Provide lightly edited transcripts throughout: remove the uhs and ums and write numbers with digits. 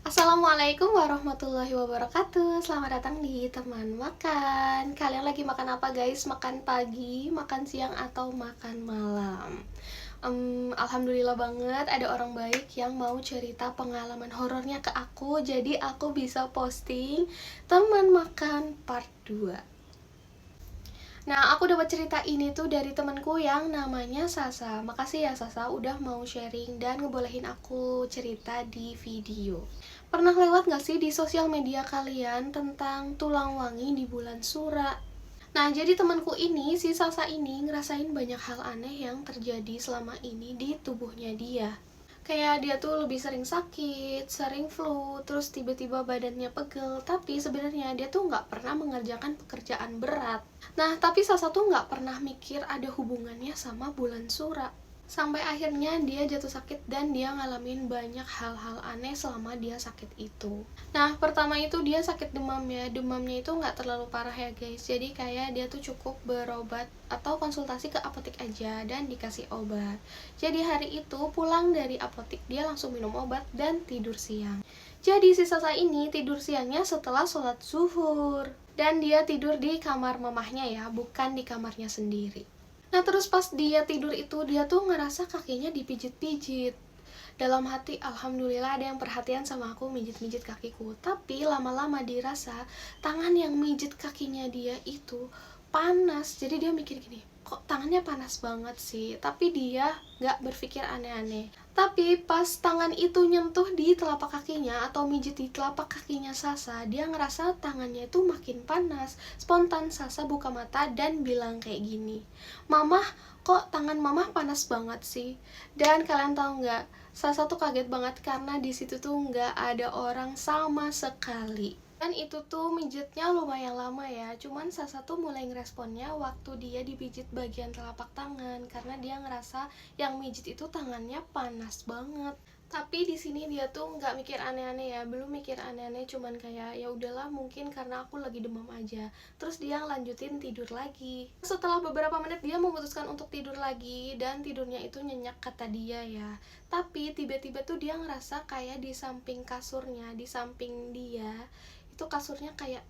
Assalamualaikum warahmatullahi wabarakatuh. Selamat datang di teman makan. Kalian lagi makan apa guys? Makan pagi, makan siang, atau makan malam? Alhamdulillah banget ada orang baik yang mau cerita pengalaman horornya ke aku. Jadi aku bisa posting teman makan part 2. Nah, aku dapat cerita ini tuh dari temanku yang namanya Sasa. Makasih ya Sasa udah mau sharing dan ngebolehin aku cerita di video. Pernah lewat gak sih di sosial media kalian tentang tulang wangi di bulan Sura? Nah, jadi temanku ini, si Sasa ini ngerasain banyak hal aneh yang terjadi selama ini di tubuhnya dia. Kayak dia tuh lebih sering sakit, sering flu, terus tiba-tiba badannya pegel. Tapi sebenarnya dia tuh nggak pernah mengerjakan pekerjaan berat. Nah, tapi Sasa tuh nggak pernah mikir ada hubungannya sama bulan Sura. Sampai akhirnya dia jatuh sakit dan dia ngalamin banyak hal-hal aneh selama dia sakit itu. Nah, pertama itu dia sakit demamnya. Demamnya itu nggak terlalu parah ya guys. Jadi kayak dia tuh cukup berobat atau konsultasi ke apotek aja dan dikasih obat. Jadi hari itu pulang dari apotek dia langsung minum obat dan tidur siang. Jadi si Sasa ini tidur siangnya setelah sholat zuhur. Dan dia tidur di kamar mamahnya ya, bukan di kamarnya sendiri. Nah, terus pas dia tidur itu, dia tuh ngerasa kakinya dipijit-pijit. Dalam hati, alhamdulillah ada yang perhatian sama aku mijit-mijit kakiku. Tapi lama-lama dirasa tangan yang mijit kakinya dia itu panas. Jadi dia mikir gini, kok tangannya panas banget sih? Tapi dia gak berpikir aneh-aneh. Tapi pas tangan itu nyentuh di telapak kakinya atau mijit di telapak kakinya Sasa, dia ngerasa tangannya itu makin panas. Spontan Sasa buka mata dan bilang kayak gini, "Mamah, kok tangan mamah panas banget sih?" Dan kalian tahu nggak? Sasa tuh kaget banget karena di situ tuh nggak ada orang sama sekali. Dan itu tuh mijetnya lumayan lama ya. Cuman Sasa tuh mulai ngeresponnya waktu dia dipijit bagian telapak tangan karena dia ngerasa yang mijit itu tangannya panas banget. Tapi di sini dia tuh nggak mikir aneh-aneh ya, belum mikir aneh-aneh, cuman kayak ya udahlah mungkin karena aku lagi demam aja. Terus dia lanjutin tidur lagi. Setelah beberapa menit dia memutuskan untuk tidur lagi dan tidurnya itu nyenyak kata dia ya. Tapi tiba-tiba tuh dia ngerasa kayak di samping kasurnya, di samping dia itu kasurnya kayak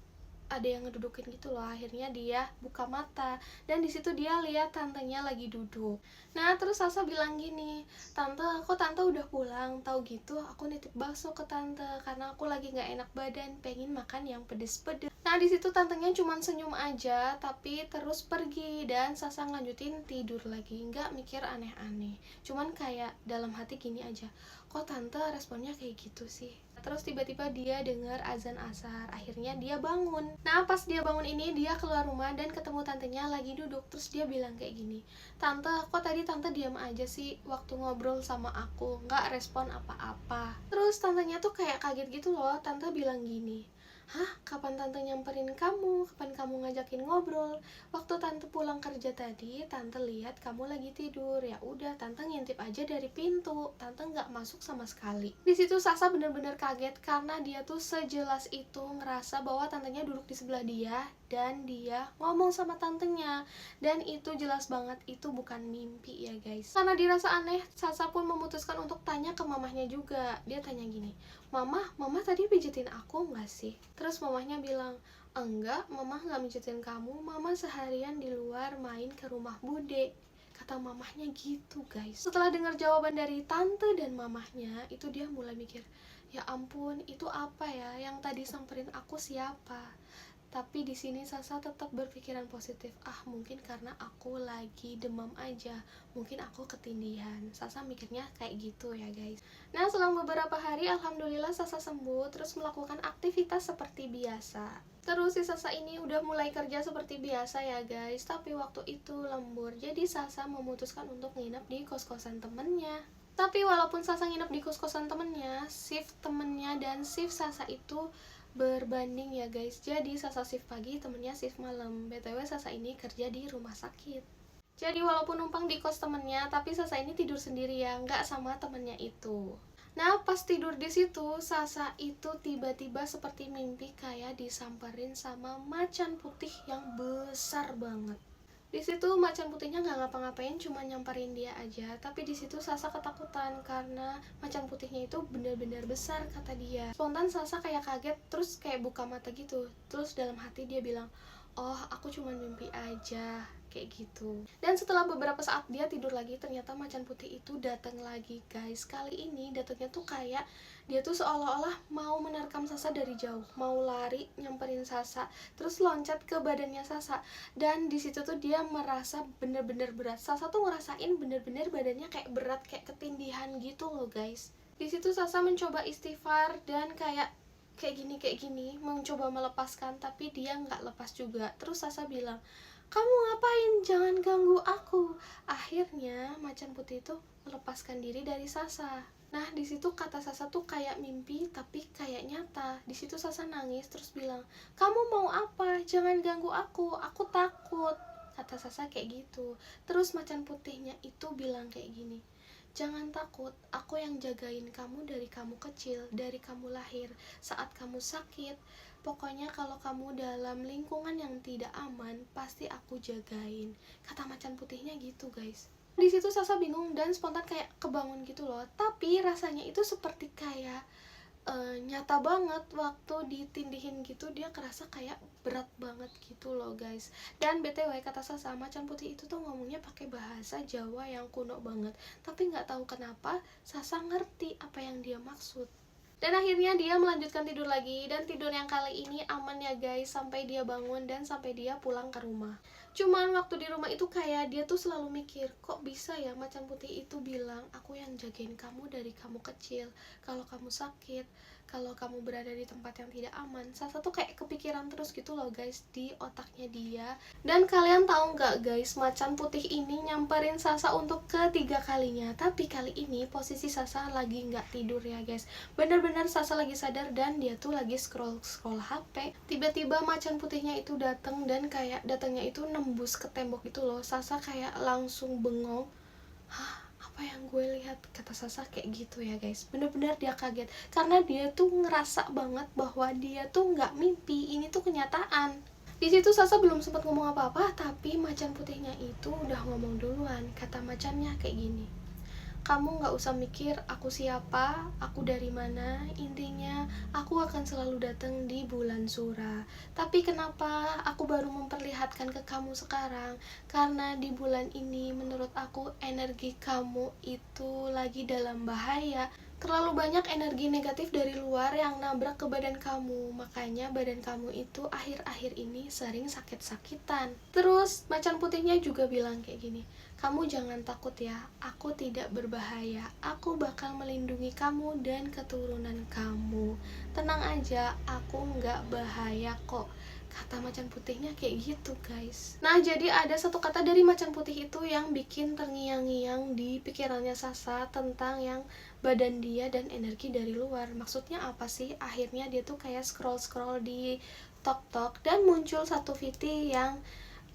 ada yang ngedudukin gitu loh. Akhirnya dia buka mata dan di situ dia lihat tantenya lagi duduk. Nah, terus Sasa bilang gini, "Tante, kok tante udah pulang? Tahu gitu aku nitip bakso ke tante karena aku lagi nggak enak badan, pengen makan yang pedes-pedes." Nah, di situ tantenya cuman senyum aja tapi terus pergi dan Sasa lanjutin tidur lagi, nggak mikir aneh-aneh. Cuman kayak dalam hati gini aja, kok tante responnya kayak gitu sih? Terus tiba-tiba dia dengar azan asar. Akhirnya dia bangun. Nah, pas dia bangun ini dia keluar rumah dan ketemu tantenya lagi duduk. Terus dia bilang kayak gini, "Tante, kok tadi tante diam aja sih waktu ngobrol sama aku, nggak respon apa-apa." Terus tantenya tuh kayak kaget gitu loh. Tante bilang gini, "Hah? Kapan tante nyamperin kamu? Kapan kamu ngajakin ngobrol? Waktu tante pulang kerja tadi, tante lihat kamu lagi tidur. Ya udah, tante ngintip aja dari pintu. Tante nggak masuk sama sekali." Di situ Sasa bener-bener kaget karena dia tuh sejelas itu ngerasa bahwa tantenya duduk di sebelah dia dan dia ngomong sama tantenya. Dan itu jelas banget itu bukan mimpi ya guys. Karena dirasa aneh, Sasa pun memutuskan untuk tanya ke mamahnya juga. Dia tanya gini, "Mama tadi pijitin aku nggak sih?" Terus mamahnya bilang, "Enggak, mama nggak mijitin kamu, mama seharian di luar main ke rumah bude." Kata mamahnya gitu guys. Setelah dengar jawaban dari tante dan mamahnya, itu dia mulai mikir, ya ampun, itu apa ya, yang tadi samperin aku siapa? Tapi di sini Sasa tetap berpikiran positif. Mungkin karena aku lagi demam aja, mungkin aku ketindihan. Sasa mikirnya kayak gitu ya guys. Nah, selang beberapa hari alhamdulillah Sasa sembuh, terus melakukan aktivitas seperti biasa. Terus si Sasa ini udah mulai kerja seperti biasa ya guys. Tapi waktu itu lembur, jadi Sasa memutuskan untuk nginep di kos-kosan temennya. Tapi walaupun Sasa nginep di kos-kosan temennya, shift temennya dan shift Sasa itu berbanding ya guys. Jadi Sasa shift pagi, temennya shift malam. BTW Sasa ini kerja di rumah sakit. Jadi walaupun numpang di kos temennya, tapi Sasa ini tidur sendiri ya, nggak sama temennya itu. Nah, pas tidur di situ, Sasa itu tiba-tiba seperti mimpi kayak disamperin sama macan putih yang besar banget. Di situ macan putihnya nggak ngapa-ngapain, cuma nyamperin dia aja. Tapi di situ Sasa ketakutan karena macan putihnya itu benar-benar besar kata dia. Spontan Sasa kayak kaget, terus kayak buka mata gitu. Terus dalam hati dia bilang, oh aku cuma mimpi aja, kayak gitu. Dan setelah beberapa saat dia tidur lagi, ternyata macan putih itu datang lagi guys. Kali ini datangnya tuh kayak dia tuh seolah-olah mau menerkam Sasa dari jauh, mau lari nyamperin Sasa, terus loncat ke badannya Sasa. Dan di situ tuh dia merasa bener-bener berat. Sasa tuh ngerasain bener-bener badannya kayak berat, kayak ketindihan gitu loh guys. Di situ Sasa mencoba istighfar dan kayak gini mencoba melepaskan, tapi dia nggak lepas juga. Terus Sasa bilang, kamu ngapain, jangan ganggu aku. Akhirnya macan putih itu melepaskan diri dari Sasa. Nah di situ kata Sasa tuh kayak mimpi tapi kayak nyata. Di situ Sasa nangis terus bilang, kamu mau apa, jangan ganggu aku takut, kata Sasa kayak gitu. Terus macan putihnya itu bilang kayak gini, jangan takut, aku yang jagain kamu dari kamu kecil, dari kamu lahir, saat kamu sakit. Pokoknya kalau kamu dalam lingkungan yang tidak aman, pasti aku jagain. Kata macan putihnya gitu guys. Di situ Sasa bingung dan spontan kayak kebangun gitu loh. Tapi rasanya itu seperti kayak nyata banget. Waktu ditindihin gitu dia kerasa kayak berat banget gitu loh guys. Dan BTW kata Sasa, macan putih itu tuh ngomongnya pakai bahasa Jawa yang kuno banget, tapi nggak tahu kenapa Sasa ngerti apa yang dia maksud. Dan akhirnya dia melanjutkan tidur lagi, dan tidur yang kali ini aman ya guys, sampai dia bangun dan sampai dia pulang ke rumah. Cuman waktu di rumah itu kayak dia tuh selalu mikir, kok bisa ya macan putih itu bilang, aku yang jagain kamu dari kamu kecil, kalau kamu sakit, kalau kamu berada di tempat yang tidak aman. Sasa tuh kayak kepikiran terus gitu loh guys di otaknya dia. Dan kalian tahu nggak guys, macan putih ini nyamperin Sasa untuk ketiga kalinya. Tapi kali ini posisi Sasa lagi nggak tidur ya guys, bener-bener Sasa lagi sadar dan dia tuh lagi scroll HP. Tiba-tiba macan putihnya itu datang, dan kayak datangnya itu nembus ke tembok itu loh. Sasa kayak langsung bengong. Hah, apa yang gue lihat, kata Sasa kayak gitu ya guys. Bener-bener dia kaget karena dia tuh ngerasa banget bahwa dia tuh nggak mimpi, ini tuh kenyataan. Di situ Sasa belum sempat ngomong apa-apa, tapi macan putihnya itu udah ngomong duluan. Kata macannya kayak gini, kamu nggak usah mikir aku siapa, aku dari mana, intinya aku akan selalu datang di bulan Sura. Tapi kenapa aku baru memperlihatkan ke kamu sekarang? Karena di bulan ini menurut aku energi kamu itu lagi dalam bahaya. Terlalu banyak energi negatif dari luar yang nabrak ke badan kamu, makanya badan kamu itu akhir-akhir ini sering sakit-sakitan. Terus macan putihnya juga bilang kayak gini, kamu jangan takut ya, aku tidak berbahaya, aku bakal melindungi kamu dan keturunan kamu. Tenang aja, aku nggak bahaya kok. Kata macan putihnya kayak gitu guys. Nah jadi ada satu kata dari macan putih itu yang bikin terngiang-ngiang di pikirannya Sasa tentang yang badan dia dan energi dari luar. Maksudnya apa sih? Akhirnya dia tuh kayak scroll-scroll di TokTok dan muncul satu VT yang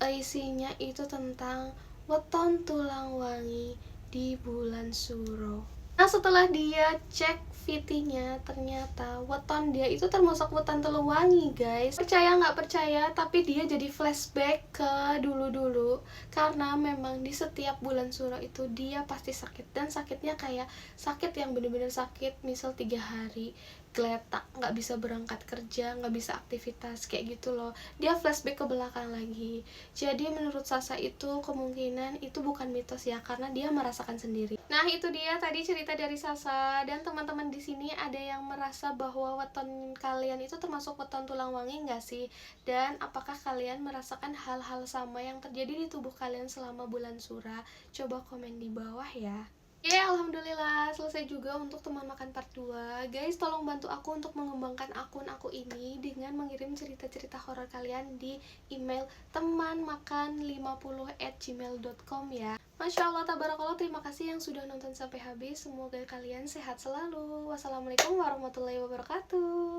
isinya itu tentang weton tulang wangi di bulan Suro. Nah setelah dia cek VT-nya, ternyata weton dia itu termasuk weton Teluwangi guys. Percaya nggak percaya, tapi dia jadi flashback ke dulu-dulu. Karena memang di setiap bulan Suro itu dia pasti sakit, dan sakitnya kayak sakit yang bener-bener sakit. Misal 3 hari geletak, nggak bisa berangkat kerja, nggak bisa aktivitas kayak gitu loh. Dia flashback ke belakang lagi. Jadi menurut Sasa itu kemungkinan itu bukan mitos ya, karena dia merasakan sendiri. Nah itu dia tadi cerita dari Sasa. Dan teman-teman di sini ada yang merasa bahwa weton kalian itu termasuk weton tulang wangi nggak sih? Dan apakah kalian merasakan hal-hal sama yang terjadi di tubuh kalian selama bulan Sura? Coba komen di bawah ya. Alhamdulillah selesai juga untuk teman makan part 2. Guys, tolong bantu aku untuk mengembangkan akun aku ini dengan mengirim cerita-cerita horor kalian di email temanmakan50@gmail.com ya. Masya Allah, tabarakallah, terima kasih yang sudah nonton sampai habis. Semoga kalian sehat selalu. Wassalamualaikum warahmatullahi wabarakatuh.